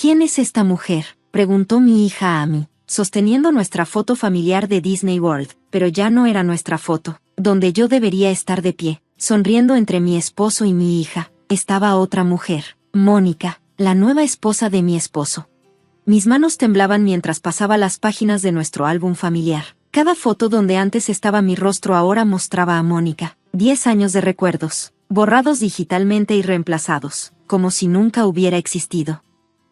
¿Quién es esta mujer?, preguntó mi hija Amy, sosteniendo nuestra foto familiar de Disney World, pero ya no era nuestra foto, donde yo debería estar de pie, sonriendo entre mi esposo y mi hija. Estaba otra mujer, Mónica, la nueva esposa de mi esposo. Mis manos temblaban mientras pasaba las páginas de nuestro álbum familiar. Cada foto donde antes estaba mi rostro ahora mostraba a Mónica. 10 años de recuerdos, borrados digitalmente y reemplazados, como si nunca hubiera existido.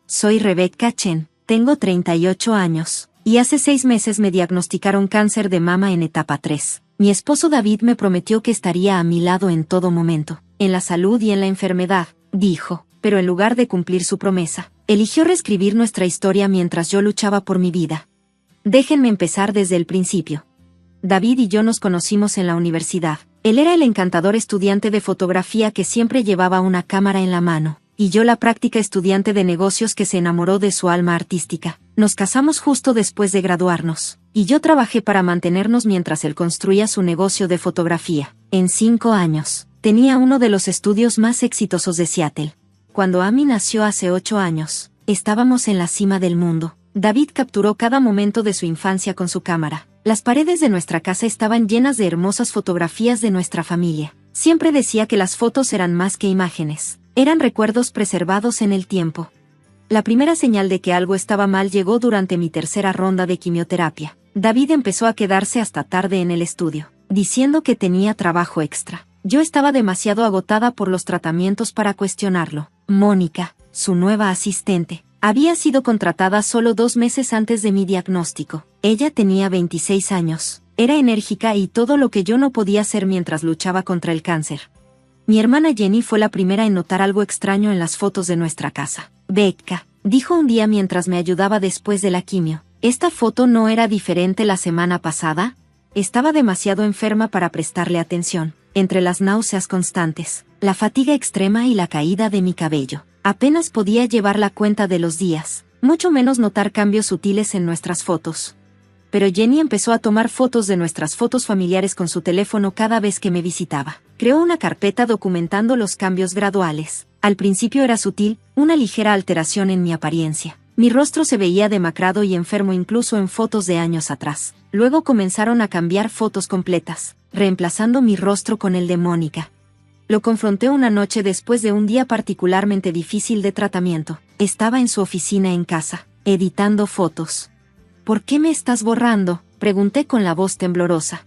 Soy Rebecca Chen, tengo 38 años, y hace 6 meses me diagnosticaron cáncer de mama en etapa 3. Mi esposo David me prometió que estaría a mi lado en todo momento, en la salud y en la enfermedad, dijo, pero en lugar de cumplir su promesa, eligió reescribir nuestra historia mientras yo luchaba por mi vida. Déjenme empezar desde el principio. David y yo nos conocimos en la universidad. Él era el encantador estudiante de fotografía que siempre llevaba una cámara en la mano, y yo la práctica estudiante de negocios que se enamoró de su alma artística. Nos casamos justo después de graduarnos, y yo trabajé para mantenernos mientras él construía su negocio de fotografía. En 5 años, tenía uno de los estudios más exitosos de Seattle. Cuando Amy nació hace 8 años, estábamos en la cima del mundo. David capturó cada momento de su infancia con su cámara. Las paredes de nuestra casa estaban llenas de hermosas fotografías de nuestra familia. Siempre decía que las fotos eran más que imágenes, eran recuerdos preservados en el tiempo. La primera señal de que algo estaba mal llegó durante mi tercera ronda de quimioterapia. David empezó a quedarse hasta tarde en el estudio, diciendo que tenía trabajo extra. Yo estaba demasiado agotada por los tratamientos para cuestionarlo. Mónica, su nueva asistente, había sido contratada solo 2 meses antes de mi diagnóstico. Ella tenía 26 años, era enérgica y todo lo que yo no podía hacer mientras luchaba contra el cáncer. Mi hermana Jenny fue la primera en notar algo extraño en las fotos de nuestra casa. Becca, dijo un día mientras me ayudaba después de la quimio, ¿esta foto no era diferente la semana pasada? Estaba demasiado enferma para prestarle atención. Entre las náuseas constantes, la fatiga extrema y la caída de mi cabello, apenas podía llevar la cuenta de los días, mucho menos notar cambios sutiles en nuestras fotos. Pero Jenny empezó a tomar fotos de nuestras fotos familiares con su teléfono cada vez que me visitaba. Creó una carpeta documentando los cambios graduales. Al principio era sutil, una ligera alteración en mi apariencia. Mi rostro se veía demacrado y enfermo incluso en fotos de años atrás. Luego comenzaron a cambiar fotos completas, reemplazando mi rostro con el de Mónica. Lo confronté una noche después de un día particularmente difícil de tratamiento. Estaba en su oficina en casa, editando fotos. ¿Por qué me estás borrando?, pregunté con la voz temblorosa.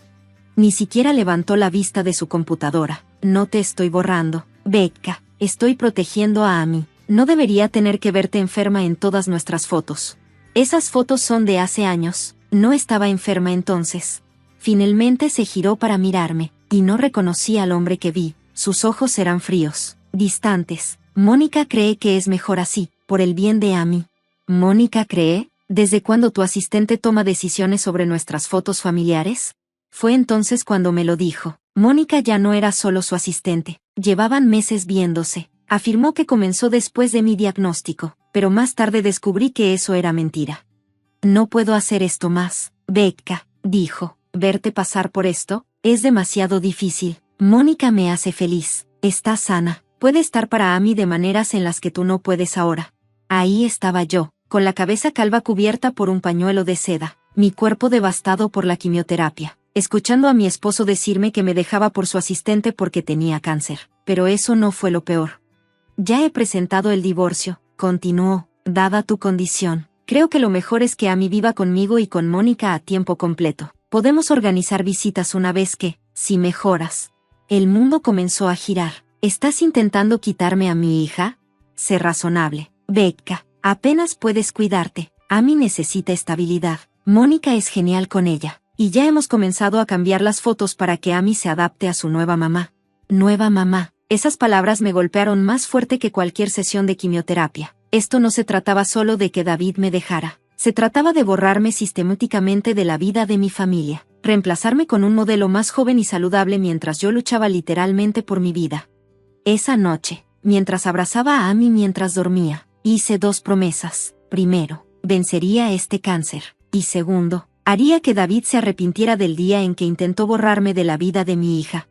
Ni siquiera levantó la vista de su computadora. No te estoy borrando, Becca, estoy protegiendo a Amy. No debería tener que verte enferma en todas nuestras fotos. Esas fotos son de hace años, no estaba enferma entonces. Finalmente se giró para mirarme, y no reconocí al hombre que vi. Sus ojos eran fríos, distantes. Mónica cree que es mejor así, por el bien de Amy. ¿Mónica cree? ¿Desde cuándo tu asistente toma decisiones sobre nuestras fotos familiares? Fue entonces cuando me lo dijo. Mónica ya no era solo su asistente, llevaban meses viéndose. Afirmó que comenzó después de mi diagnóstico, pero más tarde descubrí que eso era mentira. No puedo hacer esto más, Becca, dijo. Verte pasar por esto es demasiado difícil. Mónica me hace feliz, está sana, puede estar para Amy de maneras en las que tú no puedes ahora. Ahí estaba yo, con la cabeza calva cubierta por un pañuelo de seda, mi cuerpo devastado por la quimioterapia, escuchando a mi esposo decirme que me dejaba por su asistente porque tenía cáncer. Pero eso no fue lo peor. Ya he presentado el divorcio, continuó, dada tu condición. Creo que lo mejor es que Amy viva conmigo y con Mónica a tiempo completo. Podemos organizar visitas una vez que, si mejoras. El mundo comenzó a girar. ¿Estás intentando quitarme a mi hija? Sé razonable, Becca. Apenas puedes cuidarte. Amy necesita estabilidad. Mónica es genial con ella. Y ya hemos comenzado a cambiar las fotos para que Amy se adapte a su nueva mamá. Nueva mamá. Esas palabras me golpearon más fuerte que cualquier sesión de quimioterapia. Esto no se trataba solo de que David me dejara. Se trataba de borrarme sistemáticamente de la vida de mi familia. Reemplazarme con un modelo más joven y saludable mientras yo luchaba literalmente por mi vida. Esa noche, mientras abrazaba a Amy mientras dormía, hice 2 promesas. Primero, vencería este cáncer. Y segundo, haría que David se arrepintiera del día en que intentó borrarme de la vida de mi hija.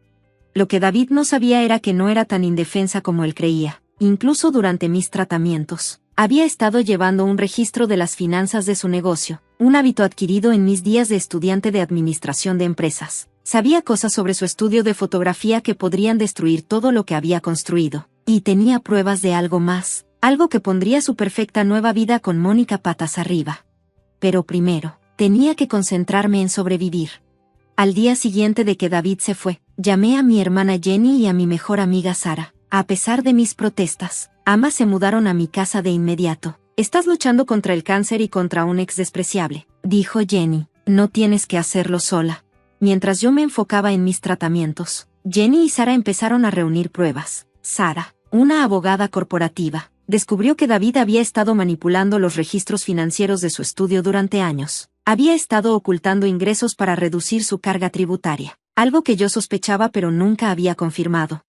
Lo que David no sabía era que no era tan indefensa como él creía. Incluso durante mis tratamientos, Había estado llevando un registro de las finanzas de su negocio, un hábito adquirido en mis días de estudiante de administración de empresas. Sabía cosas sobre su estudio de fotografía que podrían destruir todo lo que había construido. Y tenía pruebas de algo más, algo que pondría su perfecta nueva vida con Mónica patas arriba. Pero primero, tenía que concentrarme en sobrevivir. Al día siguiente de que David se fue, llamé a mi hermana Jenny y a mi mejor amiga Sara. A pesar de mis protestas, ambas se mudaron a mi casa de inmediato. «Estás luchando contra el cáncer y contra un ex despreciable», dijo Jenny. «No tienes que hacerlo sola». Mientras yo me enfocaba en mis tratamientos, Jenny y Sara empezaron a reunir pruebas. Sara, una abogada corporativa, descubrió que David había estado manipulando los registros financieros de su estudio durante años. Había estado ocultando ingresos para reducir su carga tributaria, algo que yo sospechaba pero nunca había confirmado.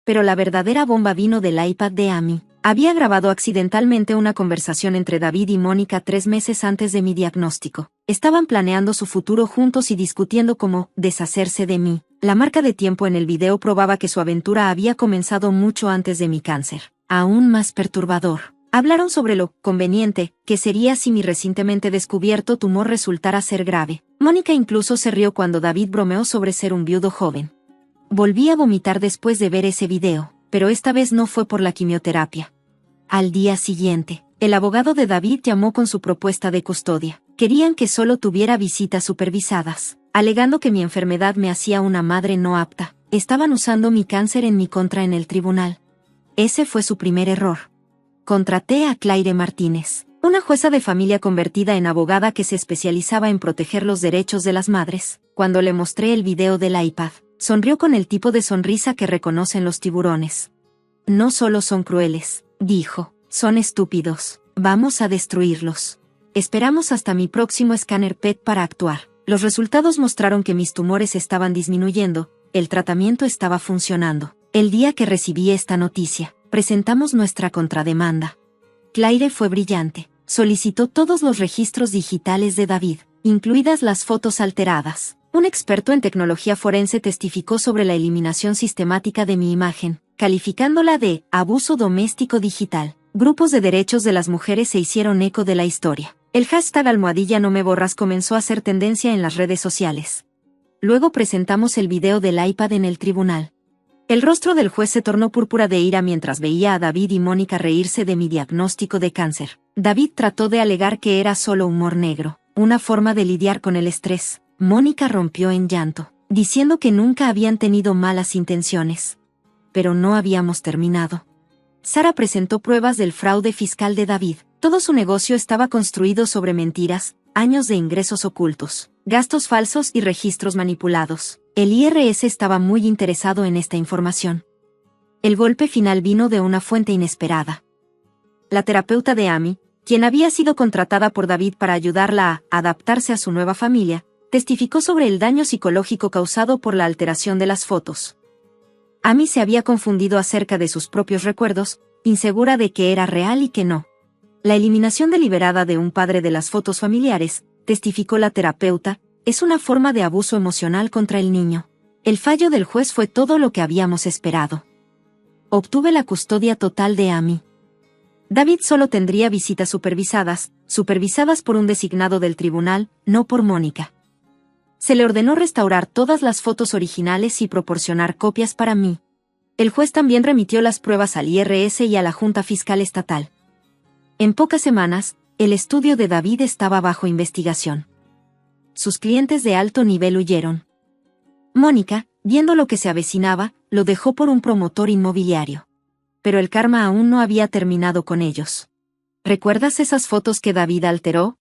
Pero la verdadera bomba vino del iPad de Amy. Había grabado accidentalmente una conversación entre David y Mónica 3 meses antes de mi diagnóstico. Estaban planeando su futuro juntos y discutiendo cómo deshacerse de mí. La marca de tiempo en el video probaba que su aventura había comenzado mucho antes de mi cáncer. Aún más perturbador. Hablaron sobre lo conveniente que sería si mi recientemente descubierto tumor resultara ser grave. Mónica incluso se rió cuando David bromeó sobre ser un viudo joven. Volví a vomitar después de ver ese video, pero esta vez no fue por la quimioterapia. Al día siguiente, el abogado de David llamó con su propuesta de custodia. Querían que solo tuviera visitas supervisadas, alegando que mi enfermedad me hacía una madre no apta. Estaban usando mi cáncer en mi contra en el tribunal. Ese fue su primer error. Contraté a Claire Martínez, una jueza de familia convertida en abogada que se especializaba en proteger los derechos de las madres. Cuando le mostré el video del iPad, sonrió con el tipo de sonrisa que reconocen los tiburones. «No solo son crueles», dijo, «son estúpidos. Vamos a destruirlos. Esperamos hasta mi próximo escáner PET para actuar». Los resultados mostraron que mis tumores estaban disminuyendo, el tratamiento estaba funcionando. El día que recibí esta noticia, presentamos nuestra contrademanda. Claire fue brillante. Solicitó todos los registros digitales de David, incluidas las fotos alteradas. Un experto en tecnología forense testificó sobre la eliminación sistemática de mi imagen, calificándola de abuso doméstico digital. Grupos de derechos de las mujeres se hicieron eco de la historia. El hashtag #no me borras comenzó a ser tendencia en las redes sociales. Luego presentamos el video del iPad en el tribunal. El rostro del juez se tornó púrpura de ira mientras veía a David y Mónica reírse de mi diagnóstico de cáncer. David trató de alegar que era solo humor negro, una forma de lidiar con el estrés. Mónica rompió en llanto, diciendo que nunca habían tenido malas intenciones. Pero no habíamos terminado. Sara presentó pruebas del fraude fiscal de David. Todo su negocio estaba construido sobre mentiras, años de ingresos ocultos, gastos falsos y registros manipulados. El IRS estaba muy interesado en esta información. El golpe final vino de una fuente inesperada. La terapeuta de Amy, quien había sido contratada por David para ayudarla a adaptarse a su nueva familia, testificó sobre el daño psicológico causado por la alteración de las fotos. Amy se había confundido acerca de sus propios recuerdos, insegura de que era real y que no. La eliminación deliberada de un padre de las fotos familiares, testificó la terapeuta, es una forma de abuso emocional contra el niño. El fallo del juez fue todo lo que habíamos esperado. Obtuve la custodia total de Amy. David solo tendría visitas supervisadas por un designado del tribunal, no por Mónica. Se le ordenó restaurar todas las fotos originales y proporcionar copias para mí. El juez también remitió las pruebas al IRS y a la Junta Fiscal Estatal. En pocas semanas, el estudio de David estaba bajo investigación. Sus clientes de alto nivel huyeron. Mónica, viendo lo que se avecinaba, lo dejó por un promotor inmobiliario. Pero el karma aún no había terminado con ellos. ¿Recuerdas esas fotos que David alteró?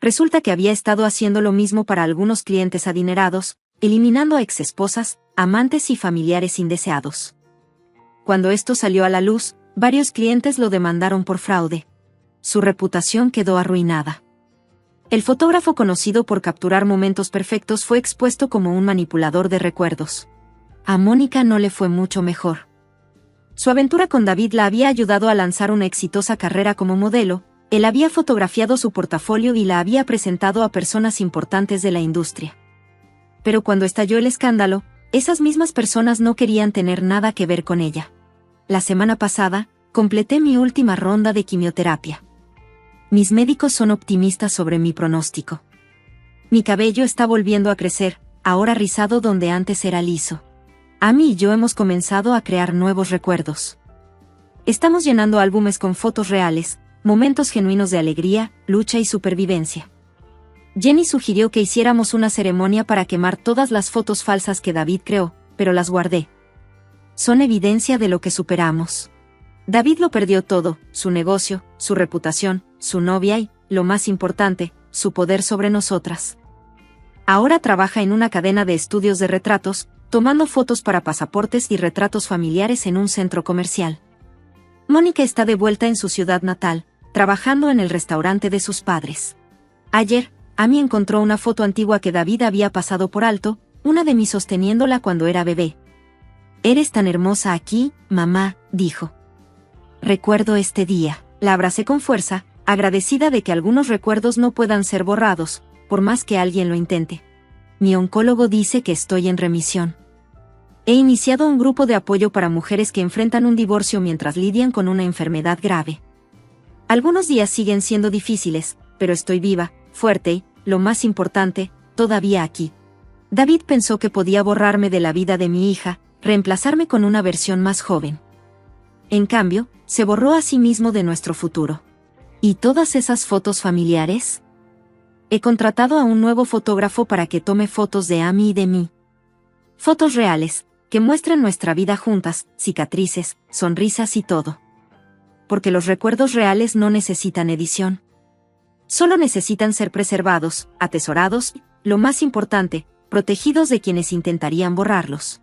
Resulta que había estado haciendo lo mismo para algunos clientes adinerados, eliminando a exesposas, amantes y familiares indeseados. Cuando esto salió a la luz, varios clientes lo demandaron por fraude. Su reputación quedó arruinada. El fotógrafo conocido por capturar momentos perfectos fue expuesto como un manipulador de recuerdos. A Mónica no le fue mucho mejor. Su aventura con David la había ayudado a lanzar una exitosa carrera como modelo. Él había fotografiado su portafolio y la había presentado a personas importantes de la industria. Pero cuando estalló el escándalo, esas mismas personas no querían tener nada que ver con ella. La semana pasada, completé mi última ronda de quimioterapia. Mis médicos son optimistas sobre mi pronóstico. Mi cabello está volviendo a crecer, ahora rizado donde antes era liso. Amy y yo hemos comenzado a crear nuevos recuerdos. Estamos llenando álbumes con fotos reales, momentos genuinos de alegría, lucha y supervivencia. Jenny sugirió que hiciéramos una ceremonia para quemar todas las fotos falsas que David creó, pero las guardé. Son evidencia de lo que superamos. David lo perdió todo, su negocio, su reputación, su novia y, lo más importante, su poder sobre nosotras. Ahora trabaja en una cadena de estudios de retratos, tomando fotos para pasaportes y retratos familiares en un centro comercial. Mónica está de vuelta en su ciudad natal, trabajando en el restaurante de sus padres. Ayer, Amy encontró una foto antigua que David había pasado por alto, una de mí sosteniéndola cuando era bebé. «Eres tan hermosa aquí, mamá», dijo. Recuerdo este día. La abracé con fuerza, agradecida de que algunos recuerdos no puedan ser borrados, por más que alguien lo intente. Mi oncólogo dice que estoy en remisión. He iniciado un grupo de apoyo para mujeres que enfrentan un divorcio mientras lidian con una enfermedad grave. Algunos días siguen siendo difíciles, pero estoy viva, fuerte y, lo más importante, todavía aquí. David pensó que podía borrarme de la vida de mi hija, reemplazarme con una versión más joven. En cambio, se borró a sí mismo de nuestro futuro. ¿Y todas esas fotos familiares? He contratado a un nuevo fotógrafo para que tome fotos de Amy y de mí. Fotos reales, que muestren nuestra vida juntas, cicatrices, sonrisas y todo. Porque los recuerdos reales no necesitan edición. Solo necesitan ser preservados, atesorados y, lo más importante, protegidos de quienes intentarían borrarlos.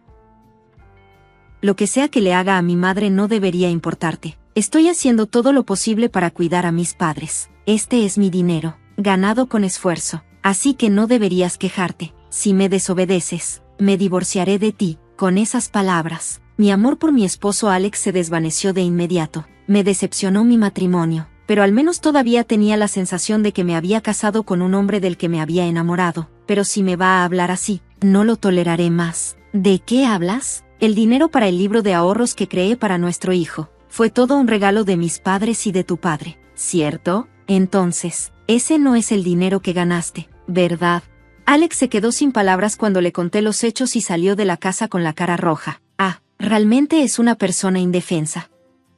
Lo que sea que le haga a mi madre no debería importarte. Estoy haciendo todo lo posible para cuidar a mis padres. Este es mi dinero, ganado con esfuerzo, así que no deberías quejarte. Si me desobedeces, me divorciaré de ti. Con esas palabras, mi amor por mi esposo Alex se desvaneció de inmediato. Me decepcionó mi matrimonio, pero al menos todavía tenía la sensación de que me había casado con un hombre del que me había enamorado. Pero si me va a hablar así, no lo toleraré más. ¿De qué hablas? El dinero para el libro de ahorros que creé para nuestro hijo. Fue todo un regalo de mis padres y de tu padre, ¿cierto? Entonces, ese no es el dinero que ganaste, ¿verdad? Alex se quedó sin palabras cuando le conté los hechos y salió de la casa con la cara roja. Realmente es una persona indefensa.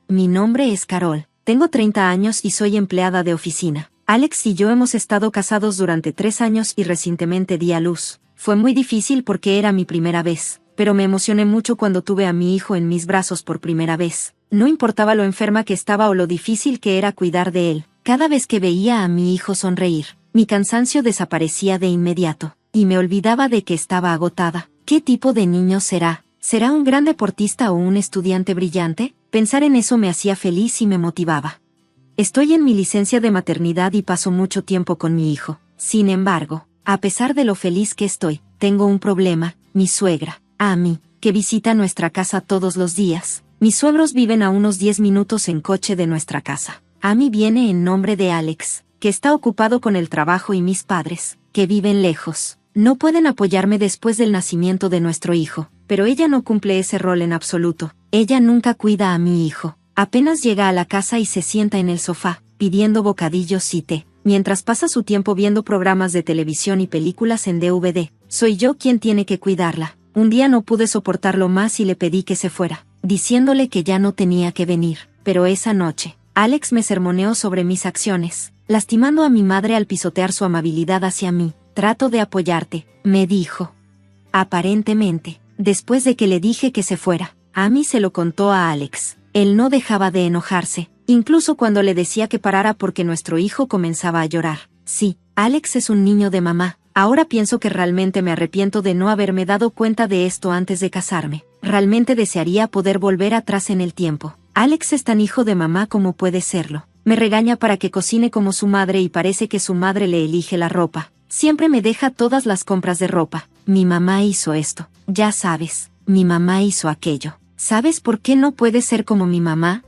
Mi nombre es Carol, tengo 30 años y soy empleada de oficina. Alex y yo hemos estado casados durante 3 años y recientemente di a luz. Fue muy difícil porque era mi primera vez, pero me emocioné mucho cuando tuve a mi hijo en mis brazos por primera vez. No importaba lo enferma que estaba o lo difícil que era cuidar de él. Cada vez que veía a mi hijo sonreír, mi cansancio desaparecía de inmediato, y me olvidaba de que estaba agotada. ¿Qué tipo de niño será? ¿Será un gran deportista o un estudiante brillante? Pensar en eso me hacía feliz y me motivaba. Estoy en mi licencia de maternidad y paso mucho tiempo con mi hijo. Sin embargo, a pesar de lo feliz que estoy, tengo un problema. Mi suegra, Amy, que visita nuestra casa todos los días. Mis suegros viven a unos 10 minutos en coche de nuestra casa. Amy viene en nombre de Alex, que está ocupado con el trabajo, y mis padres, que viven lejos. No pueden apoyarme después del nacimiento de nuestro hijo, pero ella no cumple ese rol en absoluto. Ella nunca cuida a mi hijo. Apenas llega a la casa y se sienta en el sofá, pidiendo bocadillos y té, mientras pasa su tiempo viendo programas de televisión y películas en DVD. Soy yo quien tiene que cuidarla. Un día no pude soportarlo más y le pedí que se fuera, diciéndole que ya no tenía que venir. Pero esa noche, Alex me sermoneó sobre mis acciones, lastimando a mi madre al pisotear su amabilidad hacia mí. Trato de apoyarte, me dijo. Aparentemente, después de que le dije que se fuera, Amy se lo contó a Alex. Él no dejaba de enojarse, incluso cuando le decía que parara porque nuestro hijo comenzaba a llorar. Sí, Alex es un niño de mamá. Ahora pienso que realmente me arrepiento de no haberme dado cuenta de esto antes de casarme. Realmente desearía poder volver atrás en el tiempo. Alex es tan hijo de mamá como puede serlo. Me regaña para que cocine como su madre y parece que su madre le elige la ropa. Siempre me deja todas las compras de ropa. Mi mamá hizo esto. Ya sabes, mi mamá hizo aquello. ¿Sabes por qué no puedes ser como mi mamá?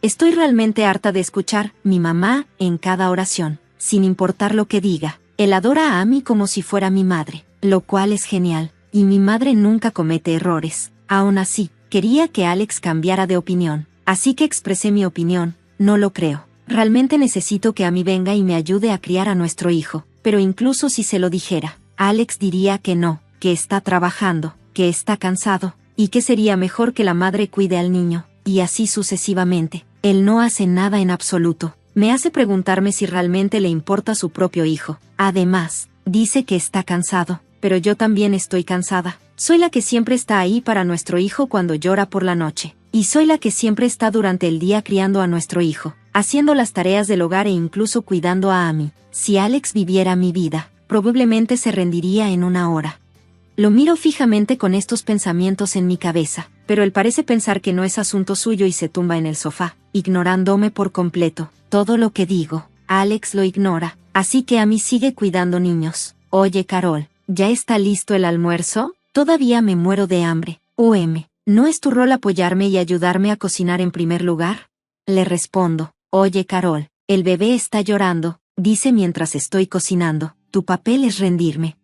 Estoy realmente harta de escuchar mi mamá en cada oración, sin importar lo que diga. Él adora a Amy como si fuera mi madre, lo cual es genial, y mi madre nunca comete errores. Aún así, quería que Alex cambiara de opinión. Así que expresé mi opinión: no lo creo. Realmente necesito que Amy venga y me ayude a criar a nuestro hijo. Pero incluso si se lo dijera, Alex diría que no, que está trabajando, que está cansado, y que sería mejor que la madre cuide al niño, y así sucesivamente. Él no hace nada en absoluto. Me hace preguntarme si realmente le importa su propio hijo. Además, dice que está cansado, pero yo también estoy cansada. Soy la que siempre está ahí para nuestro hijo cuando llora por la noche. Y soy la que siempre está durante el día criando a nuestro hijo, haciendo las tareas del hogar e incluso cuidando a Amy. Si Alex viviera mi vida, probablemente se rendiría en una hora. Lo miro fijamente con estos pensamientos en mi cabeza, pero él parece pensar que no es asunto suyo y se tumba en el sofá, ignorándome por completo. Todo lo que digo, Alex lo ignora, así que Amy sigue cuidando niños. Oye, Carol, ¿ya está listo el almuerzo? Todavía me muero de hambre. ¿No es tu rol apoyarme y ayudarme a cocinar en primer lugar? Le respondo: oye, Carol, el bebé está llorando, dice mientras estoy cocinando. Tu papel es rendirme.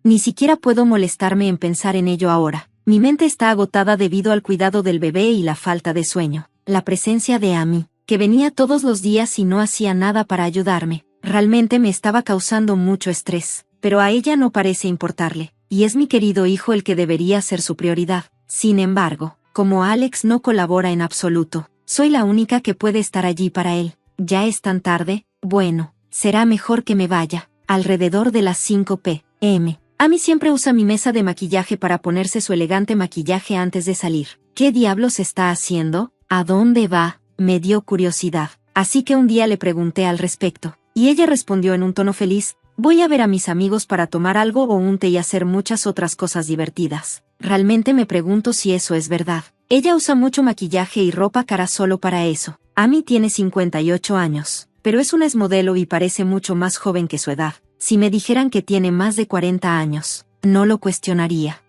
Ni siquiera puedo molestarme en pensar en ello ahora. Mi mente está agotada debido al cuidado del bebé y la falta de sueño. La presencia de Amy, que venía todos los días y no hacía nada para ayudarme, realmente me estaba causando mucho estrés. Pero a ella no parece importarle, y es mi querido hijo el que debería ser su prioridad. Sin embargo, como Alex no colabora en absoluto, soy la única que puede estar allí para él. ¿Ya es tan tarde? Bueno, será mejor que me vaya. Alrededor de las 5 p.m. Amy siempre usa mi mesa de maquillaje para ponerse su elegante maquillaje antes de salir. ¿Qué diablos está haciendo? ¿A dónde va? Me dio curiosidad. Así que un día le pregunté al respecto, y ella respondió en un tono feliz: voy a ver a mis amigos para tomar algo o un té y hacer muchas otras cosas divertidas. Realmente me pregunto si eso es verdad. Ella usa mucho maquillaje y ropa cara solo para eso. Amy tiene 58 años, pero es una exmodelo y parece mucho más joven que su edad. Si me dijeran que tiene más de 40 años, no lo cuestionaría.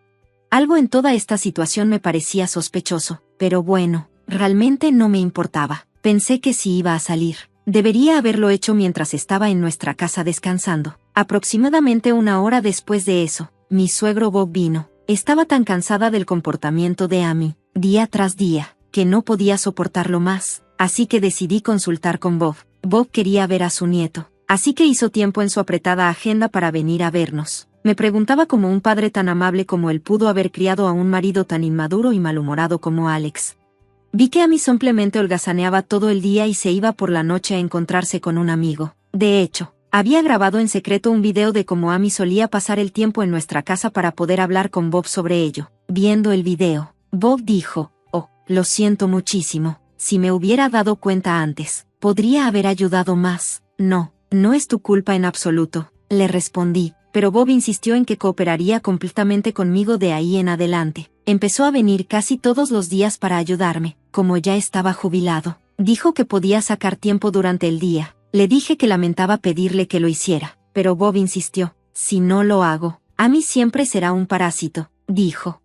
Algo en toda esta situación me parecía sospechoso, pero bueno, realmente no me importaba. Pensé que si iba a salir, debería haberlo hecho mientras estaba en nuestra casa descansando. Aproximadamente una hora después de eso, mi suegro Bob vino. Estaba tan cansada del comportamiento de Amy, día tras día, que no podía soportarlo más, así que decidí consultar con Bob. Bob quería ver a su nieto, así que hizo tiempo en su apretada agenda para venir a vernos. Me preguntaba cómo un padre tan amable como él pudo haber criado a un marido tan inmaduro y malhumorado como Alex. Vi que Amy simplemente holgazaneaba todo el día y se iba por la noche a encontrarse con un amigo. De hecho, había grabado en secreto un video de cómo Amy solía pasar el tiempo en nuestra casa para poder hablar con Bob sobre ello. Viendo el video, Bob dijo: oh, lo siento muchísimo, si me hubiera dado cuenta antes, podría haber ayudado más. No es tu culpa en absoluto, le respondí, pero Bob insistió en que cooperaría completamente conmigo de ahí en adelante. Empezó a venir casi todos los días para ayudarme. Como ya estaba jubilado, dijo que podía sacar tiempo durante el día. Le dije que lamentaba pedirle que lo hiciera, pero Bob insistió: si no lo hago, Amy siempre será un parásito, dijo.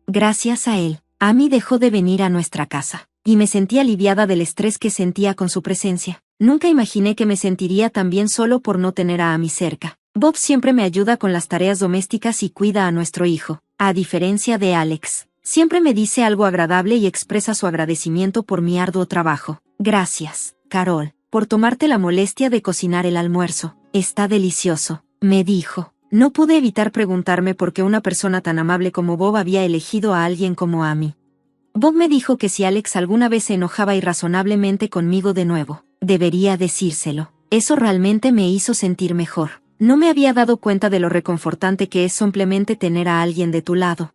Gracias a él, Amy dejó de venir a nuestra casa, y me sentí aliviada del estrés que sentía con su presencia. Nunca imaginé que me sentiría tan bien solo por no tener a Amy cerca. Bob siempre me ayuda con las tareas domésticas y cuida a nuestro hijo, a diferencia de Alex. Siempre me dice algo agradable y expresa su agradecimiento por mi arduo trabajo. Gracias, Carol, por tomarte la molestia de cocinar el almuerzo. Está delicioso, me dijo. No pude evitar preguntarme por qué una persona tan amable como Bob había elegido a alguien como Amy. Bob me dijo que si Alex alguna vez se enojaba irrazonablemente conmigo de nuevo, debería decírselo. Eso realmente me hizo sentir mejor. No me había dado cuenta de lo reconfortante que es simplemente tener a alguien de tu lado.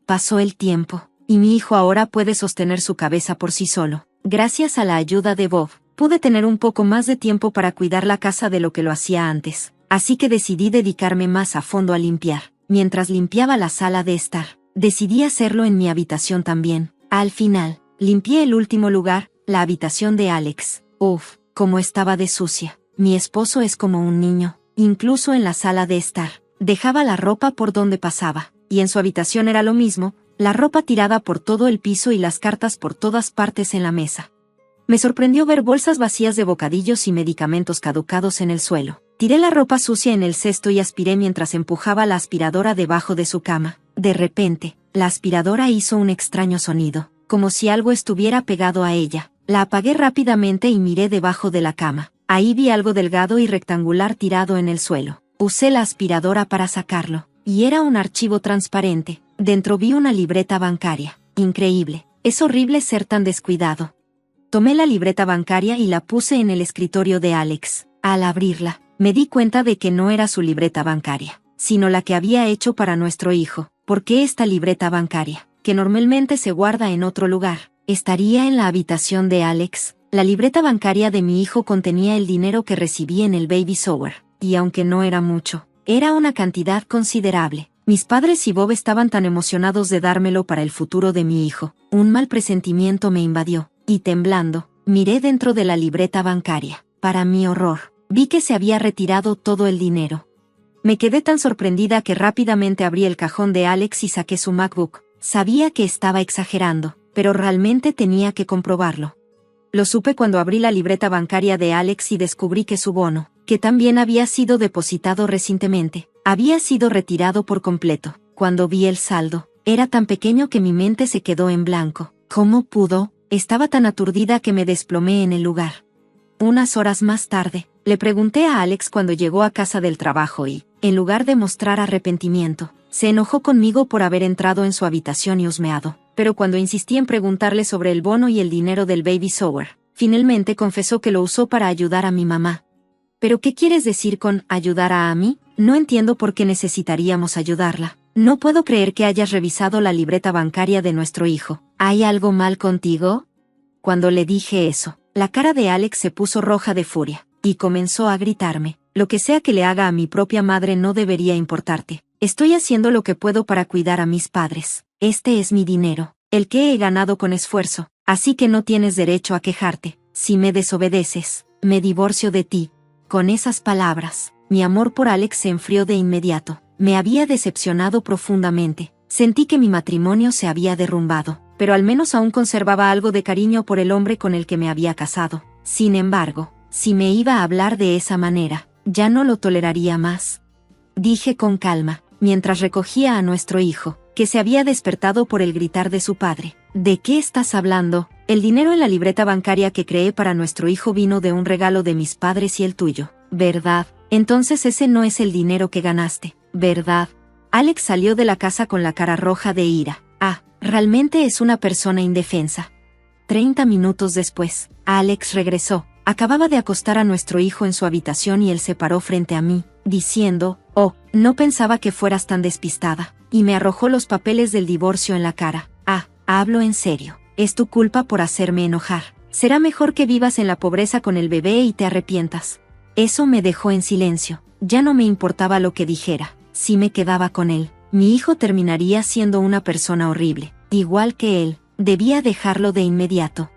Pasó el tiempo, y mi hijo ahora puede sostener su cabeza por sí solo. Gracias a la ayuda de Bob, pude tener un poco más de tiempo para cuidar la casa de lo que lo hacía antes. Así que decidí dedicarme más a fondo a limpiar. Mientras limpiaba la sala de estar, decidí hacerlo en mi habitación también. Al final, limpié el último lugar, la habitación de Alex. Uf, cómo estaba de sucia. Mi esposo es como un niño. Incluso en la sala de estar, dejaba la ropa por donde pasaba, y en su habitación era lo mismo, la ropa tirada por todo el piso y las cartas por todas partes en la mesa. Me sorprendió ver bolsas vacías de bocadillos y medicamentos caducados en el suelo. Tiré la ropa sucia en el cesto y aspiré mientras empujaba la aspiradora debajo de su cama. De repente, la aspiradora hizo un extraño sonido, como si algo estuviera pegado a ella. La apagué rápidamente y miré debajo de la cama. Ahí vi algo delgado y rectangular tirado en el suelo. Usé la aspiradora para sacarlo, y era un archivo transparente. Dentro vi una libreta bancaria. Increíble. Es horrible ser tan descuidado. Tomé la libreta bancaria y la puse en el escritorio de Alex. Al abrirla, me di cuenta de que no era su libreta bancaria, sino la que había hecho para nuestro hijo. ¿Por qué esta libreta bancaria, que normalmente se guarda en otro lugar, estaría en la habitación de Alex? La libreta bancaria de mi hijo contenía el dinero que recibí en el baby shower, y aunque no era mucho, era una cantidad considerable. Mis padres y Bob estaban tan emocionados de dármelo para el futuro de mi hijo. Un mal presentimiento me invadió, y temblando, miré dentro de la libreta bancaria. Para mi horror, vi que se había retirado todo el dinero. Me quedé tan sorprendida que rápidamente abrí el cajón de Alex y saqué su MacBook. Sabía que estaba exagerando, pero realmente tenía que comprobarlo. Lo supe cuando abrí la libreta bancaria de Alex y descubrí que su bono, que también había sido depositado recientemente, había sido retirado por completo. Cuando vi el saldo, era tan pequeño que mi mente se quedó en blanco. ¿Cómo pudo? Estaba tan aturdida que me desplomé en el lugar. Unas horas más tarde, le pregunté a Alex cuando llegó a casa del trabajo y, en lugar de mostrar arrepentimiento, se enojó conmigo por haber entrado en su habitación y husmeado. Pero cuando insistí en preguntarle sobre el bono y el dinero del baby shower, finalmente confesó que lo usó para ayudar a mi mamá. ¿Pero qué quieres decir con ayudar a Amy? No entiendo por qué necesitaríamos ayudarla. No puedo creer que hayas revisado la libreta bancaria de nuestro hijo. ¿Hay algo mal contigo? Cuando le dije eso, la cara de Alex se puso roja de furia, y comenzó a gritarme: lo que sea que le haga a mi propia madre no debería importarte. Estoy haciendo lo que puedo para cuidar a mis padres. Este es mi dinero, el que he ganado con esfuerzo, así que no tienes derecho a quejarte. Si me desobedeces, me divorcio de ti. Con esas palabras, mi amor por Alex se enfrió de inmediato. Me había decepcionado profundamente. Sentí que mi matrimonio se había derrumbado, pero al menos aún conservaba algo de cariño por el hombre con el que me había casado. Sin embargo, si me iba a hablar de esa manera, ya no lo toleraría más. Dije con calma, mientras recogía a nuestro hijo, que se había despertado por el gritar de su padre. ¿De qué estás hablando? El dinero en la libreta bancaria que creé para nuestro hijo vino de un regalo de mis padres y el tuyo, ¿verdad? Entonces ese no es el dinero que ganaste, ¿verdad? Alex salió de la casa con la cara roja de ira. Realmente es una persona indefensa. 30 minutos después, Alex regresó. Acababa de acostar a nuestro hijo en su habitación y él se paró frente a mí, diciendo: «Oh, no pensaba que fueras tan despistada», y me arrojó los papeles del divorcio en la cara. Hablo en serio. Es tu culpa por hacerme enojar. Será mejor que vivas en la pobreza con el bebé y te arrepientas. Eso me dejó en silencio. Ya no me importaba lo que dijera. Si me quedaba con él, mi hijo terminaría siendo una persona horrible. Igual que él, debía dejarlo de inmediato.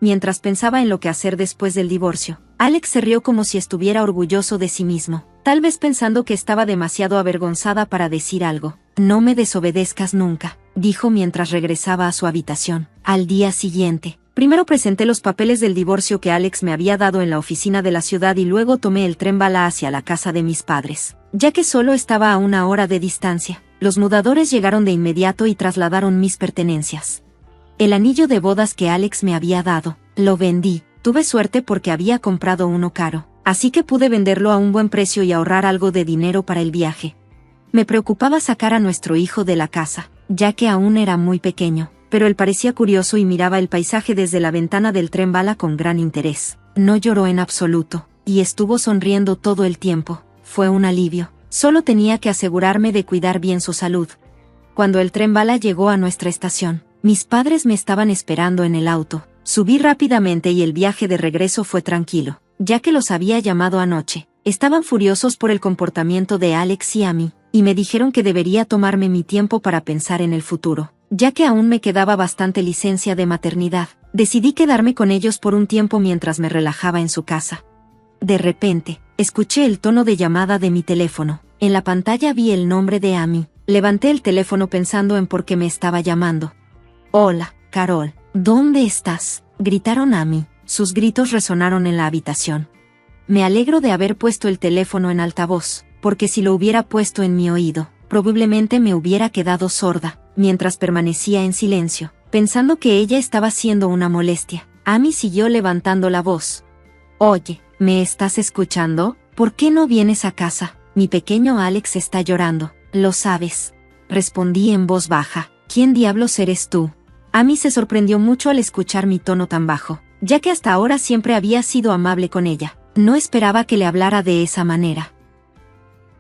Mientras pensaba en lo que hacer después del divorcio, Alex se rió como si estuviera orgulloso de sí mismo, tal vez pensando que estaba demasiado avergonzada para decir algo. «No me desobedezcas nunca», dijo mientras regresaba a su habitación. Al día siguiente, primero presenté los papeles del divorcio que Alex me había dado en la oficina de la ciudad y luego tomé el tren bala hacia la casa de mis padres, ya que solo estaba a 1 hora de distancia. Los mudadores llegaron de inmediato y trasladaron mis pertenencias. El anillo de bodas que Alex me había dado, lo vendí. Tuve suerte porque había comprado uno caro, así que pude venderlo a un buen precio y ahorrar algo de dinero para el viaje. Me preocupaba sacar a nuestro hijo de la casa, ya que aún era muy pequeño, pero él parecía curioso y miraba el paisaje desde la ventana del tren bala con gran interés. No lloró en absoluto, y estuvo sonriendo todo el tiempo. Fue un alivio. Solo tenía que asegurarme de cuidar bien su salud. Cuando el tren bala llegó a nuestra estación, mis padres me estaban esperando en el auto. Subí rápidamente y el viaje de regreso fue tranquilo, ya que los había llamado anoche. Estaban furiosos por el comportamiento de Alex y Amy, y me dijeron que debería tomarme mi tiempo para pensar en el futuro, ya que aún me quedaba bastante licencia de maternidad. Decidí quedarme con ellos por un tiempo mientras me relajaba en su casa. De repente, escuché el tono de llamada de mi teléfono. En la pantalla vi el nombre de Amy. Levanté el teléfono pensando en por qué me estaba llamando. «Hola, Carol, ¿dónde estás?», gritaron Amy. Sus gritos resonaron en la habitación. Me alegro de haber puesto el teléfono en altavoz, porque si lo hubiera puesto en mi oído, probablemente me hubiera quedado sorda. Mientras permanecía en silencio, pensando que ella estaba siendo una molestia, Amy siguió levantando la voz. Oye, ¿me estás escuchando? ¿Por qué no vienes a casa? Mi pequeño Alex está llorando, lo sabes. Respondí en voz baja. ¿Quién diablos eres tú? Amy se sorprendió mucho al escuchar mi tono tan bajo, ya que hasta ahora siempre había sido amable con ella. No esperaba que le hablara de esa manera.